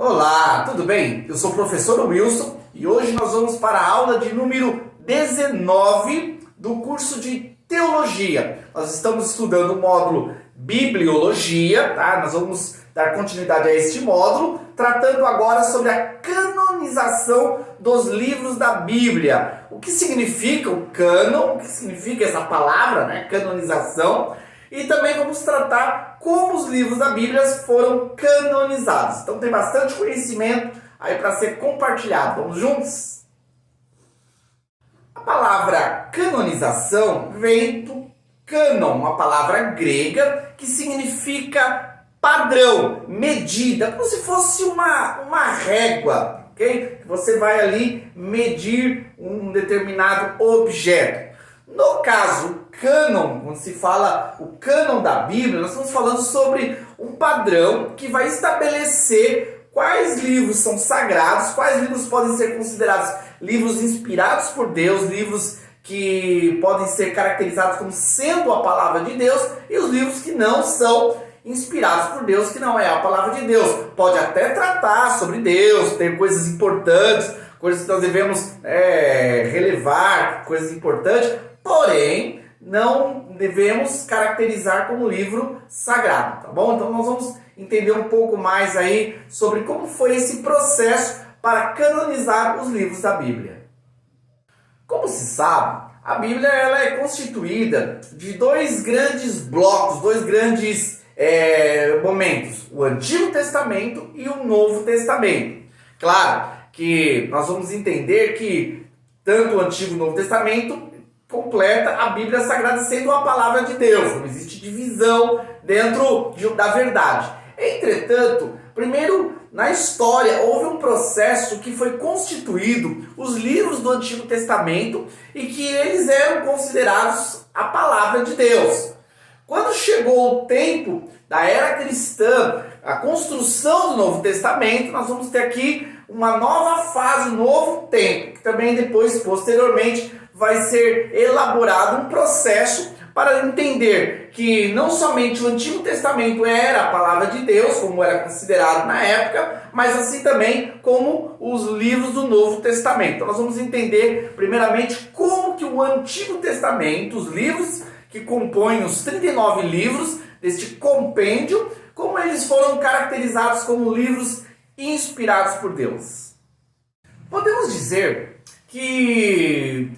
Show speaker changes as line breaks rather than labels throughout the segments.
Olá, tudo bem? Eu sou o professor Wilson e hoje nós vamos para a aula de número 19 do curso de Teologia. Nós estamos estudando o módulo Bibliologia, tá? Nós vamos dar continuidade a este módulo, tratando agora sobre a canonização dos livros da Bíblia. O que significa o cânon, o que significa essa palavra, né? Canonização. E também vamos tratar como os livros da Bíblia foram canonizados. Então tem bastante conhecimento aí para ser compartilhado. Vamos juntos? A palavra canonização vem do cânon, uma palavra grega que significa padrão, medida, como se fosse uma régua, ok? Você vai ali medir um determinado objeto. No caso, cânon, quando se fala o cânon da Bíblia, nós estamos falando sobre um padrão que vai estabelecer quais livros são sagrados, quais livros podem ser considerados livros inspirados por Deus, livros que podem ser caracterizados como sendo a palavra de Deus, e os livros que não são inspirados por Deus, que não é a palavra de Deus. Pode até tratar sobre Deus, ter coisas importantes, coisas que nós devemos relevar, coisas importantes, porém, não devemos caracterizar como livro sagrado, tá bom? Então nós vamos entender um pouco mais aí sobre como foi esse processo para canonizar os livros da Bíblia. Como se sabe, a Bíblia ela é constituída de dois grandes blocos, dois grandes momentos, o Antigo Testamento e o Novo Testamento. Claro que nós vamos entender que tanto o Antigo e o Novo Testamento completa a Bíblia Sagrada sendo a palavra de Deus. Não existe divisão dentro da verdade. Entretanto, primeiro na história houve um processo que foi constituído os livros do Antigo Testamento e que eles eram considerados a palavra de Deus. Quando chegou o tempo da era cristã, a construção do Novo Testamento, nós vamos ter aqui uma nova fase, um novo tempo, que também depois, posteriormente, vai ser elaborado um processo para entender que não somente o Antigo Testamento era a palavra de Deus, como era considerado na época, mas assim também como os livros do Novo Testamento. Então nós vamos entender primeiramente como que o Antigo Testamento, os livros que compõem os 39 livros deste compêndio, como eles foram caracterizados como livros inspirados por Deus. Podemos dizer que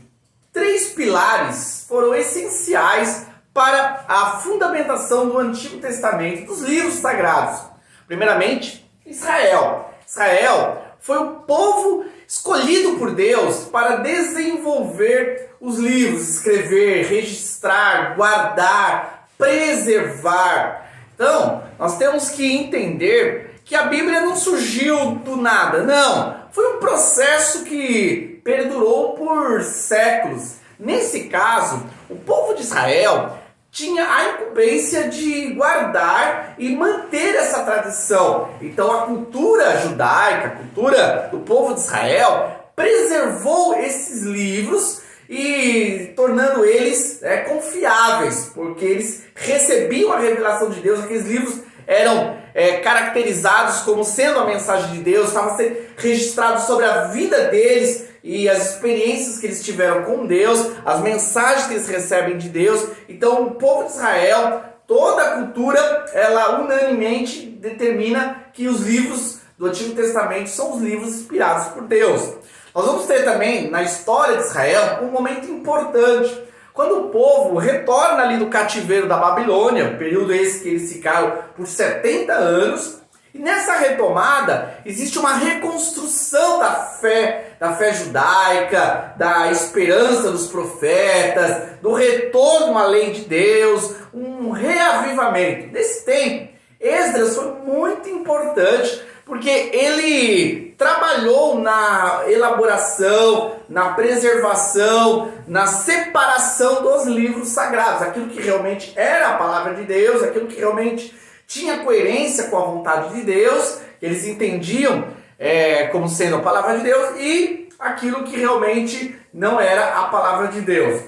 três pilares foram essenciais para a fundamentação do Antigo Testamento, dos livros sagrados. Primeiramente, Israel. Israel foi o povo escolhido por Deus para desenvolver os livros, escrever, registrar, guardar, preservar. Então, nós temos que entender que a Bíblia não surgiu do nada, não. Foi um processo que perdurou por séculos. Nesse caso, o povo de Israel tinha a incumbência de guardar e manter essa tradição. Então a cultura judaica, a cultura do povo de Israel, preservou esses livros e tornando eles confiáveis, porque eles recebiam a revelação de Deus. Aqueles livros eram caracterizados como sendo a mensagem de Deus, estavam sendo registrados sobre a vida deles e as experiências que eles tiveram com Deus, as mensagens que eles recebem de Deus. Então o povo de Israel, toda a cultura, ela unanimemente determina que os livros do Antigo Testamento são os livros inspirados por Deus. Nós vamos ter também na história de Israel um momento importante, quando o povo retorna ali do cativeiro da Babilônia, período esse que eles ficaram por 70 anos, e nessa retomada existe uma reconstrução da fé judaica, da esperança dos profetas, do retorno à lei de Deus, um reavivamento. Nesse tempo, Esdras foi muito importante, porque ele trabalhou na elaboração, na preservação, na separação dos livros sagrados, aquilo que realmente era a palavra de Deus, aquilo que realmente tinha coerência com a vontade de Deus, que eles entendiam como sendo a palavra de Deus, e aquilo que realmente não era a palavra de Deus.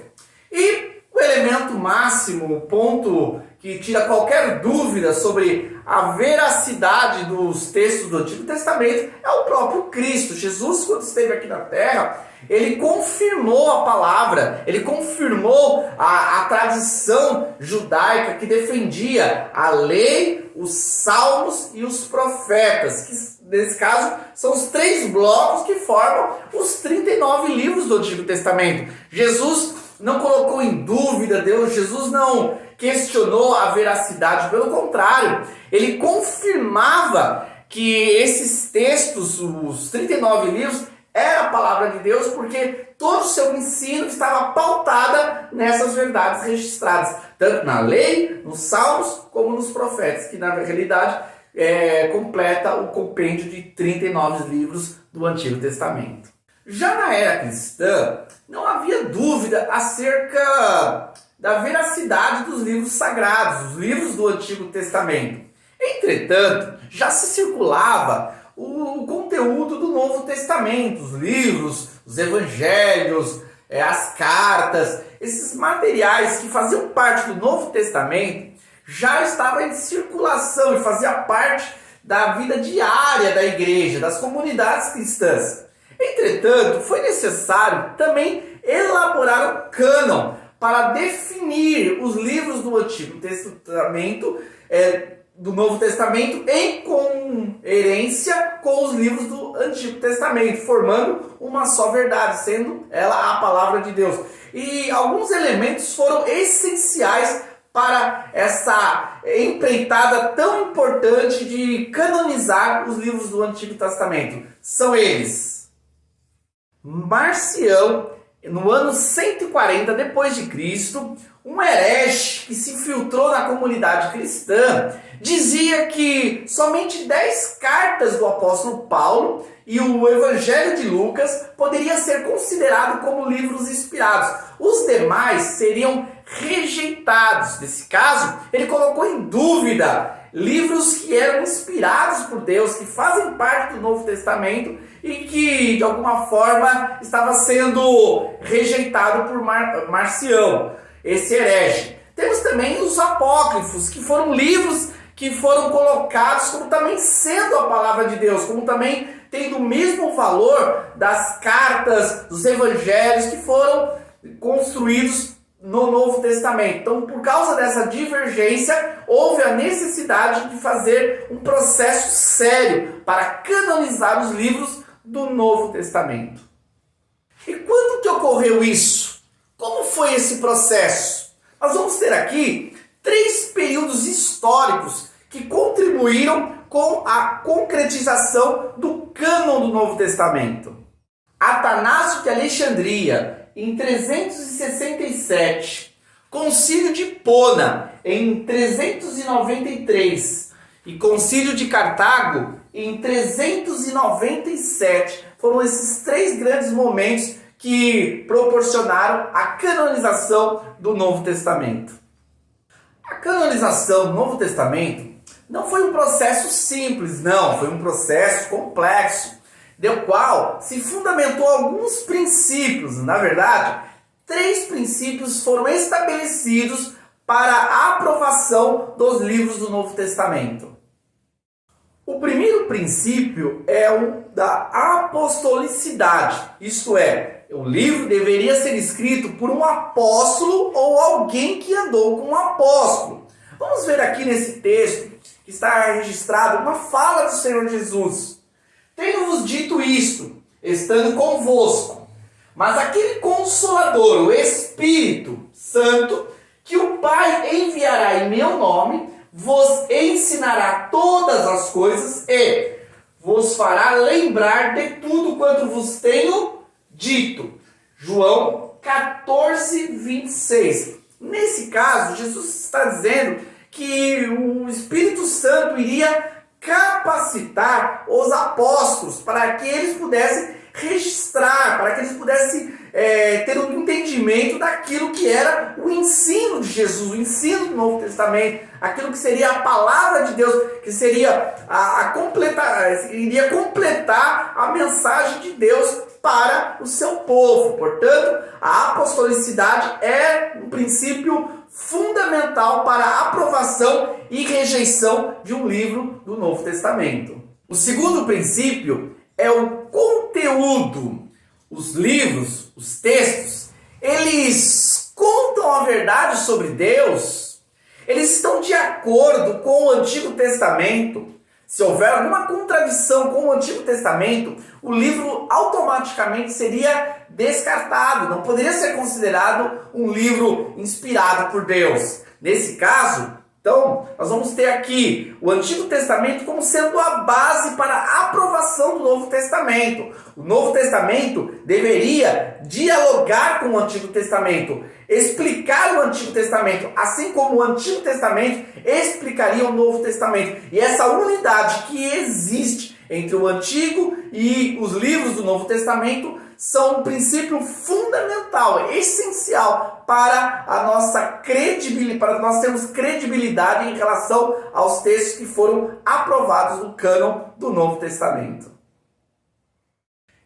E o elemento máximo, o ponto que tira qualquer dúvida sobre a veracidade dos textos do Antigo Testamento é o próprio Cristo. Jesus, quando esteve aqui na Terra, ele confirmou a palavra, ele confirmou a tradição judaica que defendia a lei, os salmos e os profetas, que nesse caso são os 3 blocos que formam os 39 livros do Antigo Testamento. Jesus não colocou em dúvida Jesus não questionou a veracidade, pelo contrário, ele confirmava que esses textos, os 39 livros, era a palavra de Deus, porque todo o seu ensino estava pautada nessas verdades registradas, tanto na lei, nos salmos, como nos profetas, que na realidade completa o compêndio de 39 livros do Antigo Testamento. Já na era cristã, não havia dúvida acerca da veracidade dos livros sagrados, os livros do Antigo Testamento. Entretanto, já se circulava o conteúdo do Novo Testamento, os livros, os evangelhos, as cartas, esses materiais que faziam parte do Novo Testamento já estavam em circulação e fazia parte da vida diária da igreja, das comunidades cristãs. Entretanto, foi necessário também elaborar um cânon para definir os livros do Antigo Testamento, do Novo Testamento, em coerência com os livros do Antigo Testamento, formando uma só verdade, sendo ela a palavra de Deus. E alguns elementos foram essenciais para essa empreitada tão importante de canonizar os livros do Antigo Testamento. São eles: Marcião, no ano 140 depois de Cristo, um herege que se infiltrou na comunidade cristã dizia que somente 10 cartas do apóstolo Paulo e o Evangelho de Lucas poderiam ser considerados como livros inspirados. Os demais seriam rejeitados. Nesse caso, ele colocou em dúvida livros que eram inspirados por Deus, que fazem parte do Novo Testamento e que, de alguma forma, estava sendo rejeitado por Marcião, esse herege. Temos também os apócrifos, que foram livros que foram colocados como também sendo a palavra de Deus, como também tendo o mesmo valor das cartas, dos evangelhos que foram construídos no Novo Testamento. Então, por causa dessa divergência, houve a necessidade de fazer um processo sério para canonizar os livros do Novo Testamento. E quando que ocorreu isso? Como foi esse processo? Nós vamos ter aqui 3 períodos históricos que contribuíram com a concretização do cânon do Novo Testamento. Atanásio de Alexandria, em 367, Concílio de Hipona, em 393, e Concílio de Cartago, em 397. Foram esses 3 grandes momentos que proporcionaram a canonização do Novo Testamento. A canonização do Novo Testamento não foi um processo simples, não, foi um processo complexo, do qual se fundamentou alguns princípios. Na verdade, 3 princípios foram estabelecidos para a aprovação dos livros do Novo Testamento. O primeiro princípio é o da apostolicidade, isto é, o livro deveria ser escrito por um apóstolo ou alguém que andou com um apóstolo. Vamos ver aqui nesse texto que está registrado uma fala do Senhor Jesus. Tenho-vos dito isto, estando convosco, mas aquele Consolador, o Espírito Santo, que o Pai enviará em meu nome, vos ensinará todas as coisas e vos fará lembrar de tudo quanto vos tenho dito. João 14, 26. Nesse caso, Jesus está dizendo que o Espírito Santo iria capacitar os apóstolos para que eles pudessem registrar, para que eles pudessem ter um entendimento daquilo que era o ensino de Jesus, o ensino do Novo Testamento, aquilo que seria a palavra de Deus, que seria iria completar a mensagem de Deus para o seu povo. Portanto, a apostolicidade é um princípio fundamental para a aprovação e rejeição de um livro do Novo Testamento. O segundo princípio é o conteúdo. Os livros, os textos, eles contam a verdade sobre Deus? Eles estão de acordo com o Antigo Testamento? Se houver alguma contradição com o Antigo Testamento, o livro automaticamente seria descartado, não poderia ser considerado um livro inspirado por Deus. Nesse caso, então, nós vamos ter aqui o Antigo Testamento como sendo a base para a aprovação do Novo Testamento. O Novo Testamento deveria dialogar com o Antigo Testamento, explicar o Antigo Testamento, assim como o Antigo Testamento explicaria o Novo Testamento. E essa unidade que existe entre o Antigo e os livros do Novo Testamento são um princípio fundamental, essencial para a nossa credibilidade, para nós termos credibilidade em relação aos textos que foram aprovados no cânon do Novo Testamento.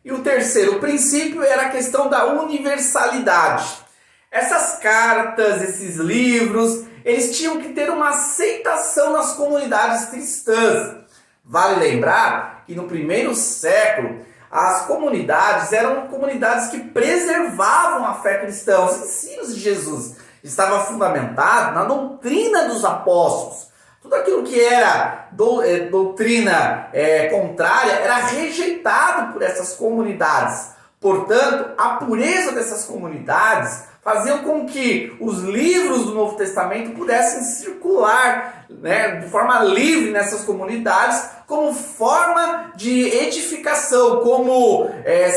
E o terceiro princípio era a questão da universalidade. Essas cartas, esses livros, eles tinham que ter uma aceitação nas comunidades cristãs. Vale lembrar que no primeiro século, as comunidades eram comunidades que preservavam a fé cristã. Os ensinos de Jesus estavam fundamentados na doutrina dos apóstolos. Tudo aquilo que era doutrina contrária era rejeitado por essas comunidades. Portanto, a pureza dessas comunidades faziam com que os livros do Novo Testamento pudessem circular, de forma livre nessas comunidades, como forma de edificação, como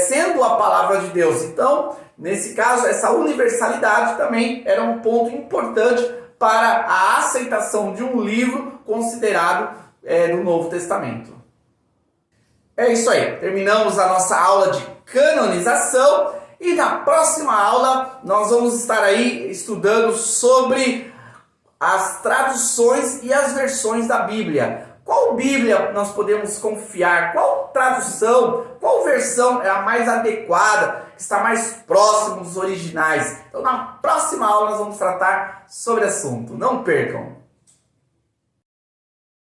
sendo a palavra de Deus. Então, nesse caso, essa universalidade também era um ponto importante para a aceitação de um livro considerado do Novo Testamento. É isso aí, terminamos a nossa aula de canonização. E na próxima aula nós vamos estar aí estudando sobre as traduções e as versões da Bíblia. Qual Bíblia nós podemos confiar? Qual tradução, qual versão é a mais adequada, que está mais próximo dos originais? Então na próxima aula nós vamos tratar sobre o assunto. Não percam!